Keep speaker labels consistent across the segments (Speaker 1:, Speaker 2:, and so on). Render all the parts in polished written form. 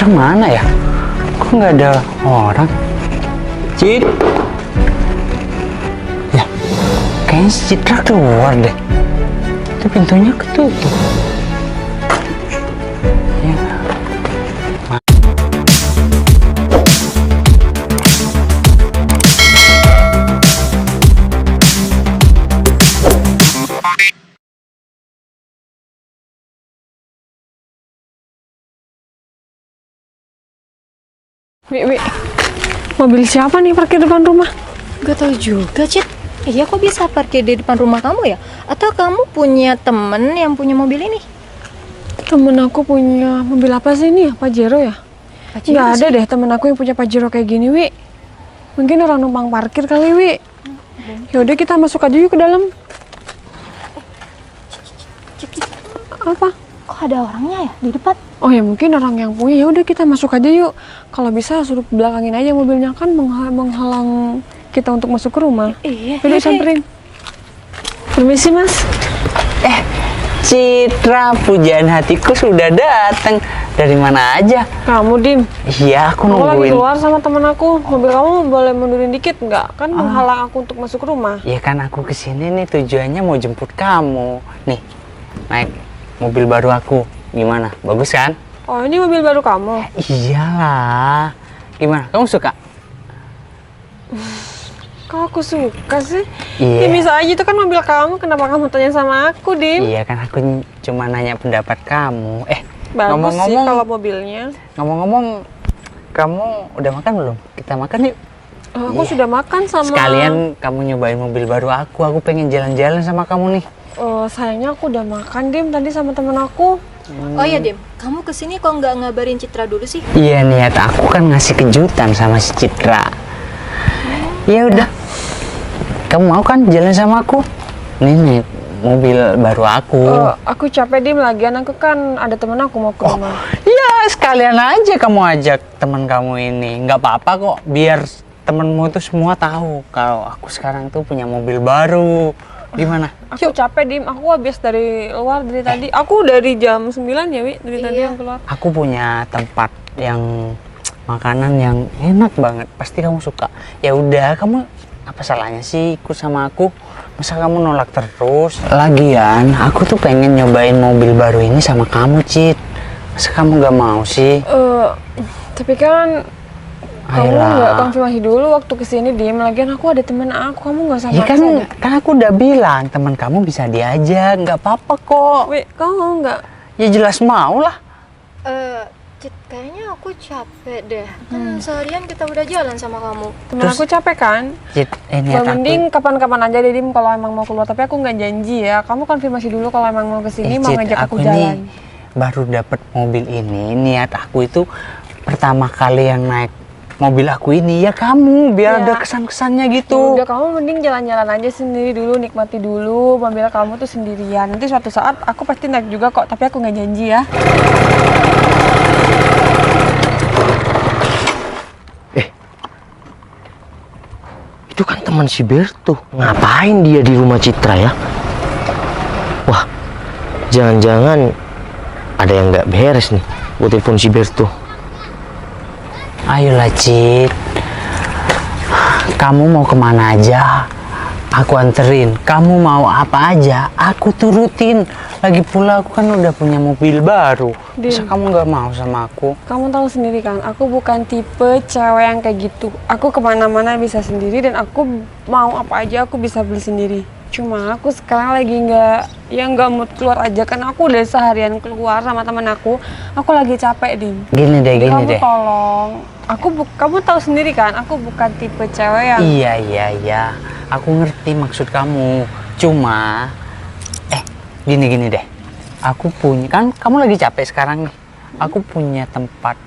Speaker 1: Citra mana ya? Kok nggak ada orang? Cit? Ya, kayaknya si Citra keluar deh. Itu pintunya ketutup. Ya.
Speaker 2: Wi, mobil siapa nih parkir depan rumah?
Speaker 3: Gak tahu juga, Cit. Iya, kok bisa parkir di depan rumah kamu ya? Atau kamu punya temen yang punya mobil ini?
Speaker 2: Temen aku punya mobil apa sih ini ya? Pajero ya?
Speaker 3: Pajero
Speaker 2: Nggak ada
Speaker 3: sih.
Speaker 2: deh temen aku yang punya Pajero kayak gini, Wi. Mungkin orang numpang parkir kali, Wi. Yaudah kita masuk aja yuk ke dalam.
Speaker 3: Cit, Cit.
Speaker 2: Apa?
Speaker 3: Kok ada orangnya ya di depan?
Speaker 2: Oh ya mungkin orang yang punya. Ya udah kita masuk aja yuk. Kalau bisa suruh belakangin aja mobilnya, kan menghalang kita untuk masuk ke rumah.
Speaker 3: Iya.
Speaker 2: Yaudah samperin. Permisi mas.
Speaker 1: Citra, pujaan hatiku sudah datang. Dari mana aja?
Speaker 2: Kamu Dim.
Speaker 1: Iya, aku
Speaker 2: Aku lagi
Speaker 1: nungguin.
Speaker 2: keluar sama temen aku. Mobil kamu boleh mundurin dikit nggak? Kan menghalang aku untuk masuk rumah.
Speaker 1: Ya kan aku kesini nih tujuannya mau jemput kamu. Nih, naik mobil baru aku. Gimana? Bagus kan?
Speaker 2: Oh ini mobil baru kamu?
Speaker 1: Iyalah. Gimana? Kamu suka?
Speaker 2: Kok aku suka sih?
Speaker 1: Iya.
Speaker 2: Ya bisa aja itu kan mobil kamu. Kenapa kamu tanya sama aku Dim?
Speaker 1: Iya kan aku cuma nanya pendapat kamu.
Speaker 2: Bagus sih
Speaker 1: ngomong-ngomong,
Speaker 2: kalau mobilnya.
Speaker 1: ngomong-ngomong, kamu udah makan belum? Kita makan yuk.
Speaker 2: Aku
Speaker 1: Iya.
Speaker 2: sudah makan sama.
Speaker 1: Sekalian kamu nyobain mobil baru aku. Aku pengen jalan-jalan sama kamu nih.
Speaker 2: Sayangnya aku udah makan Dim tadi sama temen aku.
Speaker 3: Oh iya, Dim. Kamu kesini kok nggak ngabarin Citra dulu sih?
Speaker 1: Iya, niat aku kan ngasih kejutan sama si Citra. Ya udah. Kamu mau kan jalan sama aku? Nih mobil baru aku.
Speaker 2: Aku capek Dim, lagian aku kan ada temen aku mau ke rumah.
Speaker 1: Ya sekalian aja kamu ajak teman kamu ini. Nggak apa-apa kok. Biar temenmu itu semua tahu kalau aku sekarang tuh punya mobil baru. Gimana?
Speaker 2: Aku capek Dim, aku habis dari luar dari tadi. Aku dari jam 9 ya Wi, dari tadi
Speaker 3: Iya.
Speaker 2: yang keluar.
Speaker 1: Aku punya tempat yang makanan yang enak banget. Pasti kamu suka. Ya udah, kamu apa salahnya sih ikut sama aku? Masa kamu nolak terus? Lagian, aku tuh pengen nyobain mobil baru ini sama kamu, Cit. Masa kamu gak mau sih?
Speaker 2: Tapi kan kamu
Speaker 1: Ayolah.
Speaker 2: nggak konfirmasi dulu waktu kesini Dim. Lagian aku ada temen aku, kamu nggak usah
Speaker 1: Ya
Speaker 2: maksa
Speaker 1: kan,
Speaker 2: deh.
Speaker 1: kan aku udah bilang teman kamu bisa diajak, nggak apa-apa kok.
Speaker 2: Wi, kamu mau nggak?
Speaker 1: Ya jelas mau lah.
Speaker 3: Cit, kayaknya aku capek deh. Kan seharian kita udah jalan sama kamu.
Speaker 2: Temen aku capek kan?
Speaker 1: Cit, niat aku.
Speaker 2: Mending kapan-kapan aja deh Dim kalau emang mau keluar. Tapi aku nggak janji ya. Kamu konfirmasi dulu kalau emang mau kesini, mau
Speaker 1: Cit,
Speaker 2: ngajak aku
Speaker 1: ini
Speaker 2: jalan.
Speaker 1: baru dapat mobil ini. Niat aku itu pertama kali yang naik mobil aku ini ya kamu, biar
Speaker 2: Ya.
Speaker 1: ada kesan-kesannya gitu.
Speaker 2: Udah kamu mending jalan-jalan aja sendiri dulu, nikmati dulu mobil kamu tuh sendirian. Nanti suatu saat aku pasti naik juga kok, tapi aku nggak janji ya.
Speaker 4: Itu kan teman si Berto. Ngapain dia di rumah Citra ya? Wah, jangan-jangan ada yang nggak beres nih. Gue telepon si Berto.
Speaker 1: Ayolah Cit, kamu mau kemana aja, aku anterin. Kamu mau apa aja, aku turutin. Lagi pula aku kan udah punya mobil baru. Masa
Speaker 2: Din.
Speaker 1: kamu nggak mau sama aku?
Speaker 2: Kamu tahu sendiri kan, aku bukan tipe cewek yang kayak gitu. Aku kemana-mana bisa sendiri dan aku mau apa aja aku bisa beli sendiri. Cuma aku sekarang lagi nggak mood keluar aja, karena aku udah seharian keluar sama temen aku. Aku lagi capek Dim.
Speaker 1: Gini deh,
Speaker 2: Jadi
Speaker 1: gini
Speaker 2: kamu
Speaker 1: deh.
Speaker 2: tolong. Kamu tahu sendiri kan, aku bukan tipe cewek yang.
Speaker 1: Iya. Aku ngerti maksud kamu. Cuma, gini deh. Aku punya, kan kamu lagi capek sekarang nih. Aku punya tempat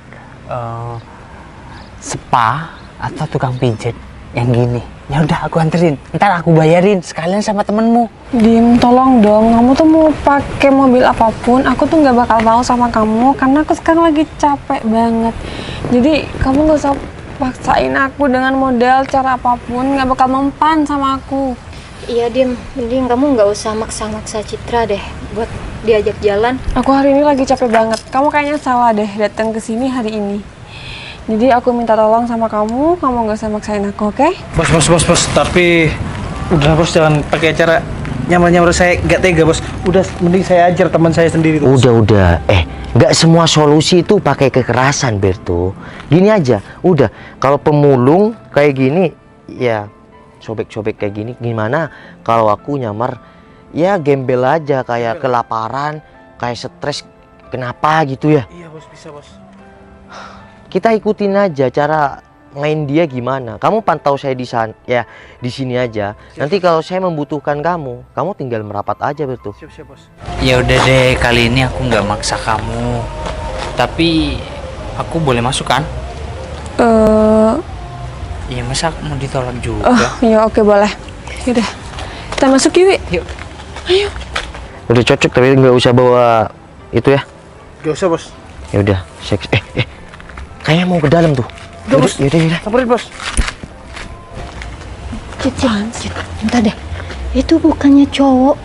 Speaker 1: spa atau tukang pijet yang gini. Ya udah aku anterin. Ntar aku bayarin sekalian sama temenmu.
Speaker 2: Dim, tolong dong. Kamu tuh mau pakai mobil apapun, aku tuh nggak bakal mau sama kamu karena aku sekarang lagi capek banget. Jadi kamu nggak usah paksain aku dengan model cara apapun, nggak bakal mempan sama aku.
Speaker 3: Iya, Dim. Mending kamu nggak usah maksa-maksa Citra deh buat diajak jalan.
Speaker 2: Aku hari ini lagi capek banget. Kamu kayaknya salah deh datang ke sini hari ini. Jadi aku minta tolong sama kamu nggak usah maksain aku, oke?
Speaker 5: Bos. Tapi udah bos, jangan pakai cara nyamar-nyamar, saya nggak tega bos. Udah, mending saya ajar teman saya sendiri tuh.
Speaker 4: Udah. Nggak semua solusi itu pakai kekerasan, Berto. Gini aja, udah. Kalau pemulung kayak gini, ya sobek-sobek kayak gini. Gimana kalau aku nyamar, ya gembel aja, kayak kelaparan, kayak stres, kenapa gitu ya?
Speaker 5: Iya bos, bisa bos.
Speaker 4: Kita ikutin aja cara main dia gimana. Kamu pantau saya di sana, ya di sini aja. Nanti kalau saya membutuhkan kamu tinggal merapat aja, Berto.
Speaker 5: Siap bos.
Speaker 1: Ya udah deh, kali ini aku nggak maksa kamu. Tapi aku boleh masuk kan? Iya, masa aku mau ditolak juga?
Speaker 2: Ya oke, boleh. Yaudah, kita masuk yuk.
Speaker 1: Yuk.
Speaker 2: Ayo.
Speaker 4: Udah cocok, tapi nggak usah bawa itu ya.
Speaker 5: Gak usah bos.
Speaker 4: Ya udah, kayaknya mau ke dalam tuh.
Speaker 5: Udah, bos.
Speaker 4: Yaudah.
Speaker 5: Samperin bos.
Speaker 3: Cit, bentar deh. Itu bukannya cowok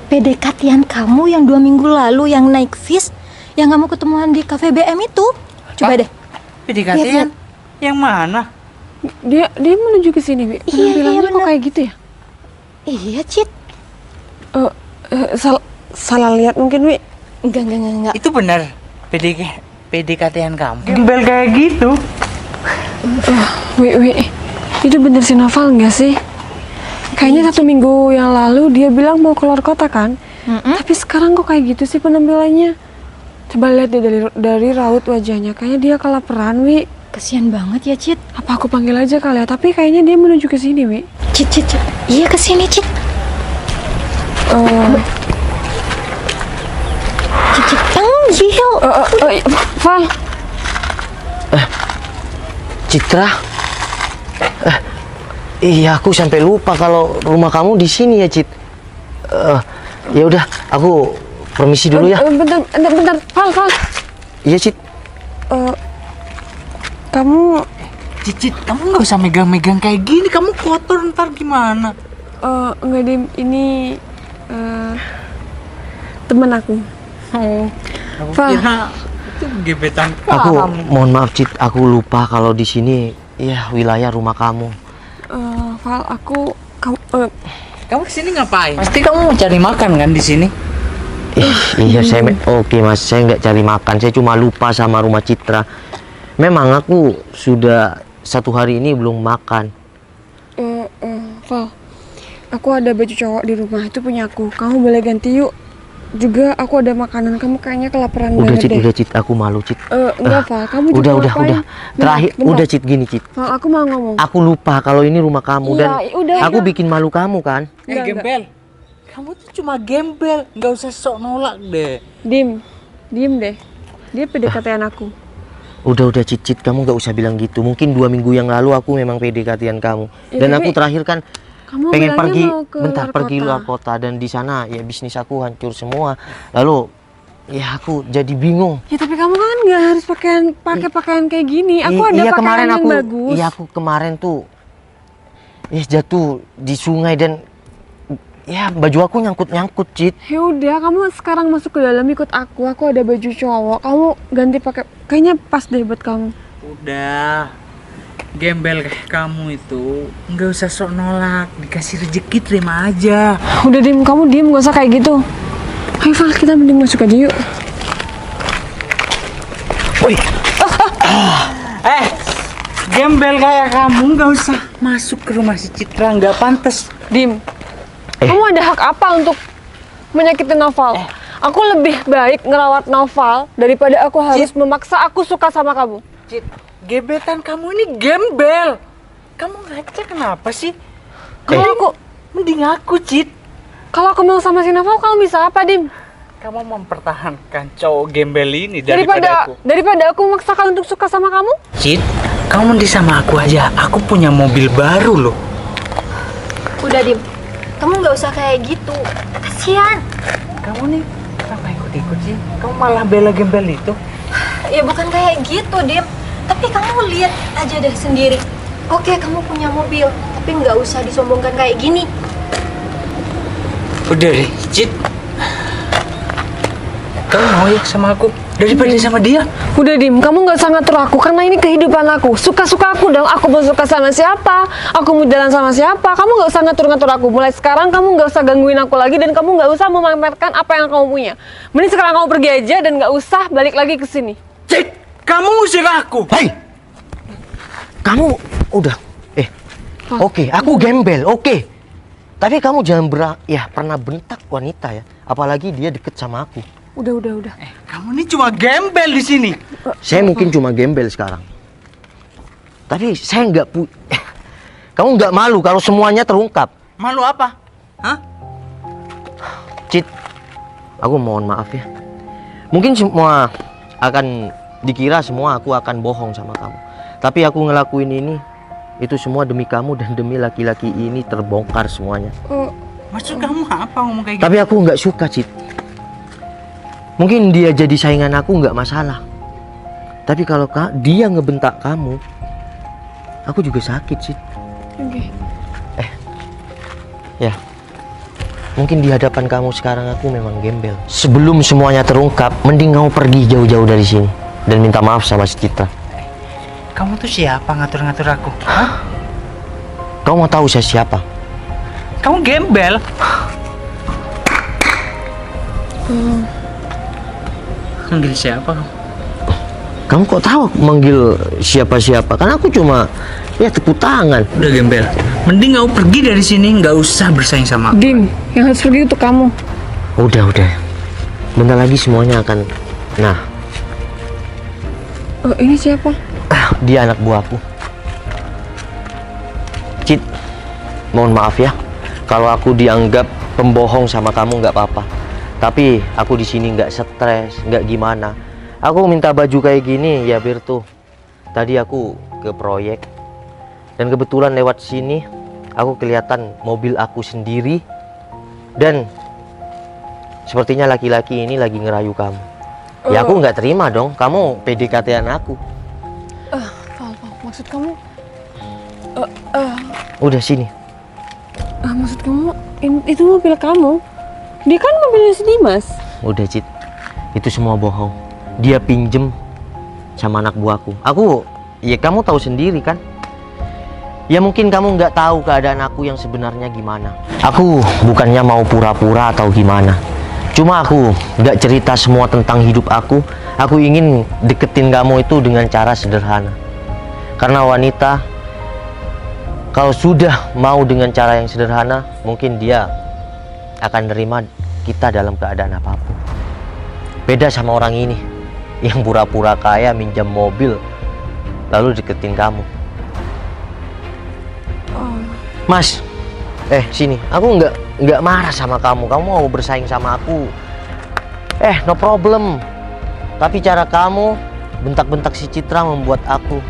Speaker 3: PDKT-an kamu yang 2 minggu lalu yang naik bis, yang kamu ketemuan di cafe BM itu? Coba deh.
Speaker 1: PDKT-an? Yang mana?
Speaker 2: Dia menuju ke sini, Wi. Penampilannya kok
Speaker 3: bener.
Speaker 2: kayak gitu ya?
Speaker 3: Iya, Cit.
Speaker 2: Salah lihat mungkin, Wi.
Speaker 3: Enggak.
Speaker 1: Itu benar PDKT-an kamu?
Speaker 5: Gembel kayak gitu.
Speaker 2: Wi. Itu bener si Noval nggak sih? Kayaknya 1 minggu yang lalu dia bilang mau keluar kota kan? Tapi sekarang kok kayak gitu sih penampilannya? Coba lihat deh dari raut wajahnya. Kayaknya dia kelaparan, Wi.
Speaker 3: Kasian banget ya, Cit.
Speaker 2: Apa aku panggil aja kali ya? Tapi kayaknya dia menuju ke sini, Wi.
Speaker 3: Cit. Iya, ke sini, Cit. Cit, panggil.
Speaker 2: Val.
Speaker 4: Citra. Iya, aku sampai lupa kalau rumah kamu di sini ya, Cit. Ya udah, aku permisi dulu ya.
Speaker 2: Bentar. Val.
Speaker 4: Iya, Cit.
Speaker 2: Kamu
Speaker 1: Cicit, kamu nggak usah megang-megang kayak gini. Kamu kotor ntar gimana?
Speaker 2: nggak Dim, ini temen aku.
Speaker 1: Aku
Speaker 2: Val.
Speaker 1: kira itu gebetan
Speaker 4: Aku
Speaker 1: kamu.
Speaker 4: mohon maaf, Cit. Aku lupa kalau di sini ya wilayah rumah kamu.
Speaker 2: Val,
Speaker 1: Kamu kesini ngapain? Pasti kamu mau cari makan kan di sini?
Speaker 4: Iya, oke Mas, saya nggak cari makan. Saya cuma lupa sama rumah Citra. Memang aku sudah 1 hari ini belum makan.
Speaker 2: Val, aku ada baju cowok di rumah, itu punya aku. Kamu boleh ganti yuk. Juga aku ada makanan, kamu kayaknya kelaparan banget deh.
Speaker 4: Udah Cit, aku malu, Cit.
Speaker 2: Enggak, Val, kamu juga
Speaker 4: Udah.
Speaker 2: ngapain?
Speaker 4: Terakhir,
Speaker 2: Bentar.
Speaker 4: udah Cit, gini Cit.
Speaker 2: Val, aku mau ngomong.
Speaker 4: Aku lupa kalau ini rumah kamu
Speaker 2: Iya,
Speaker 4: dan
Speaker 2: udah.
Speaker 4: aku bikin malu kamu kan.
Speaker 2: Enggak.
Speaker 1: Gembel. Kamu tuh cuma gembel, nggak usah sok nolak deh.
Speaker 2: Diem deh. Dia PDKT-an aku.
Speaker 4: Udah Cit, kamu nggak usah bilang gitu. Mungkin 2 minggu yang lalu aku memang PDKT-an kamu.
Speaker 2: Ya,
Speaker 4: Dan
Speaker 2: tapi
Speaker 4: aku terakhir kan
Speaker 2: kamu
Speaker 4: pengen
Speaker 2: bilangnya
Speaker 4: pergi
Speaker 2: mau ke
Speaker 4: bentar
Speaker 2: luar
Speaker 4: pergi
Speaker 2: kota.
Speaker 4: luar kota, dan di sana ya bisnis aku hancur semua. Lalu ya aku jadi bingung.
Speaker 2: Ya tapi kamu kan nggak harus pakai pakaian kayak gini. Aku ada
Speaker 4: Iya,
Speaker 2: pakaian
Speaker 4: kemarin
Speaker 2: yang
Speaker 4: aku
Speaker 2: bagus.
Speaker 4: Iya, aku kemarin tuh jatuh di sungai dan ya baju aku nyangkut Cit.
Speaker 2: Ya udah, kamu sekarang masuk ke dalam ikut aku. Aku ada baju cowok. Kamu ganti pakai. Kayaknya pas deh buat kamu.
Speaker 1: Udah, gembel kayak kamu itu nggak usah sok nolak. Dikasih rezeki terima aja.
Speaker 2: Udah Dim, kamu diem gak usah kayak gitu. Ayo Val, kita mending masuk aja yuk.
Speaker 4: Woi,
Speaker 1: Gembel kayak kamu nggak usah masuk ke rumah si Citra, nggak pantas.
Speaker 2: Dim, kamu ada hak apa untuk menyakiti Noval? Aku lebih baik ngerawat Noval daripada aku harus memaksa aku suka sama kamu.
Speaker 1: Cit, gebetan kamu ini gembel. Kamu ngaca kenapa sih? Mending aku, Cit.
Speaker 2: Kalau aku mau sama si Noval, kamu bisa apa, Dim?
Speaker 1: Kamu mempertahankan cowok gembel ini daripada aku.
Speaker 2: Daripada aku memaksakan untuk suka sama kamu?
Speaker 1: Cit, kamu mending sama aku aja. Aku punya mobil baru loh.
Speaker 3: Udah, Dim. Kamu nggak usah kayak gitu. Kasian.
Speaker 1: Kamu nih kenapa ikut-ikut sih? Kamu malah bela gembel itu.
Speaker 3: Ya bukan kayak gitu, Dim. Tapi kamu lihat aja deh sendiri. Oke, kamu punya mobil, tapi nggak usah disombongkan kayak gini.
Speaker 1: Udah deh, Cit. Kamu mau ya sama aku daripada sama dia?
Speaker 2: Udah Dim, kamu nggak usah ngatur aku karena ini kehidupan aku. Suka-suka aku dong. Aku mau suka sama siapa, aku mau jalan sama siapa. Kamu nggak usah ngatur-ngatur aku. Mulai sekarang kamu nggak usah gangguin aku lagi dan kamu nggak usah memamerkan apa yang kamu punya. Mending sekarang kamu pergi aja dan nggak usah balik lagi ke sini.
Speaker 1: Cik, kamu usir aku.
Speaker 4: Hei, kamu udah. Oke, aku gembel. Oke, tapi kamu jangan pernah bentak wanita ya. Apalagi dia deket sama aku.
Speaker 2: Udah.
Speaker 1: Kamu ini cuma gembel di sini.
Speaker 4: Saya mungkin cuma gembel sekarang. Tapi saya nggak kamu nggak malu kalau semuanya terungkap?
Speaker 1: Malu apa? Hah?
Speaker 4: Cit, aku mohon maaf ya. Mungkin semua akan dikira semua aku akan bohong sama kamu. Tapi aku ngelakuin ini, itu semua demi kamu dan demi laki-laki ini terbongkar semuanya.
Speaker 1: Maksud kamu apa ngomong kayak gitu?
Speaker 4: Tapi aku nggak suka, Cit. Mungkin dia jadi saingan aku nggak masalah. Tapi kalau dia ngebentak kamu, aku juga sakit, Cit.
Speaker 2: Oke.
Speaker 4: Ya, mungkin di hadapan kamu sekarang aku memang gembel. Sebelum semuanya terungkap, mending kamu pergi jauh-jauh dari sini dan minta maaf sama si Citra.
Speaker 1: Kamu tuh siapa ngatur-ngatur aku? Hah?
Speaker 4: Kamu mau tahu saya siapa?
Speaker 1: Kamu gembel. Manggil siapa kamu?
Speaker 4: Kamu kok tahu aku manggil siapa-siapa? Kan aku cuma ya tepuk tangan.
Speaker 1: Udah gembel. Mending kamu pergi dari sini, nggak usah bersaing sama aku.
Speaker 2: Dim, yang harus pergi itu kamu.
Speaker 4: Udah. Bentar lagi semuanya akan. Nah,
Speaker 2: Ini siapa?
Speaker 4: dia anak buahku. Cit, mohon maaf ya. Kalau aku dianggap pembohong sama kamu nggak apa-apa. Tapi aku di sini nggak stres, nggak gimana. Aku minta baju kayak gini ya Berto. Tadi aku ke proyek dan kebetulan lewat sini aku kelihatan mobil aku sendiri dan sepertinya laki-laki ini lagi ngerayu kamu. Ya aku nggak terima dong. Kamu PDKT-an aku.
Speaker 2: Val, maksud kamu?
Speaker 4: Udah sini.
Speaker 2: Maksud kamu itu mobil kamu? Dia kan mobilnya si Dimas.
Speaker 4: Udah Cit, itu semua bohong. Dia pinjem sama anak buahku. Ya kamu tahu sendiri kan. Ya mungkin kamu nggak tahu keadaan aku yang sebenarnya gimana. Aku bukannya mau pura-pura atau gimana. Cuma aku nggak cerita semua tentang hidup aku. Aku ingin deketin kamu itu dengan cara sederhana. Karena wanita, kalau sudah mau dengan cara yang sederhana, mungkin dia akan nerima kita dalam keadaan apapun. Beda sama orang ini yang pura-pura kaya, minjam mobil, lalu deketin kamu. Mas, sini. Aku nggak marah sama kamu. Kamu mau bersaing sama aku, no problem. Tapi cara kamu bentak-bentak si Citra membuat aku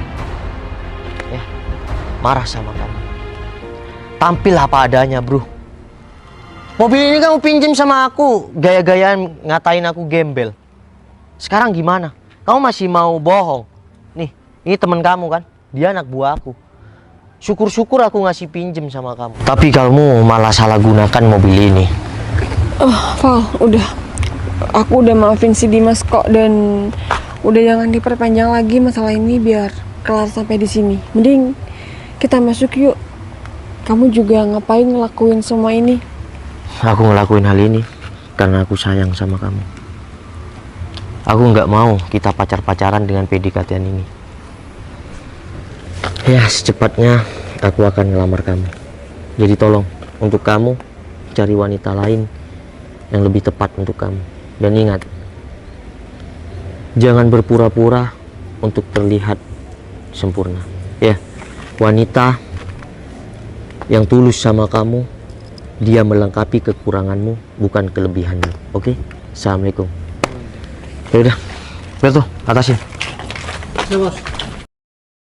Speaker 4: marah sama kamu. Tampil apa adanya, bro. Mobil ini kamu pinjam sama aku, gaya-gayaan ngatain aku gembel. Sekarang gimana? Kamu masih mau bohong? Nih, ini temen kamu kan? Dia anak buah aku. Syukur-syukur aku ngasih pinjem sama kamu. Tapi kamu malah salah gunakan mobil ini.
Speaker 2: Val, udah. Aku udah maafin si Dimas kok dan udah jangan diperpanjang lagi masalah ini biar kelar sampai di sini. Mending kita masuk yuk. Kamu juga ngapain ngelakuin semua ini?
Speaker 4: Aku ngelakuin hal ini karena aku sayang sama kamu. Aku nggak mau kita pacar-pacaran dengan PDKT-an ini. Ya, secepatnya aku akan ngelamar kamu. Jadi tolong, untuk kamu cari wanita lain yang lebih tepat untuk kamu. Dan ingat, jangan berpura-pura untuk terlihat sempurna. Ya, wanita yang tulus sama kamu, dia melengkapi kekuranganmu, bukan kelebihanmu. Oke? Assalamualaikum. Ya udah, Berto, atasin.
Speaker 5: Ya bos.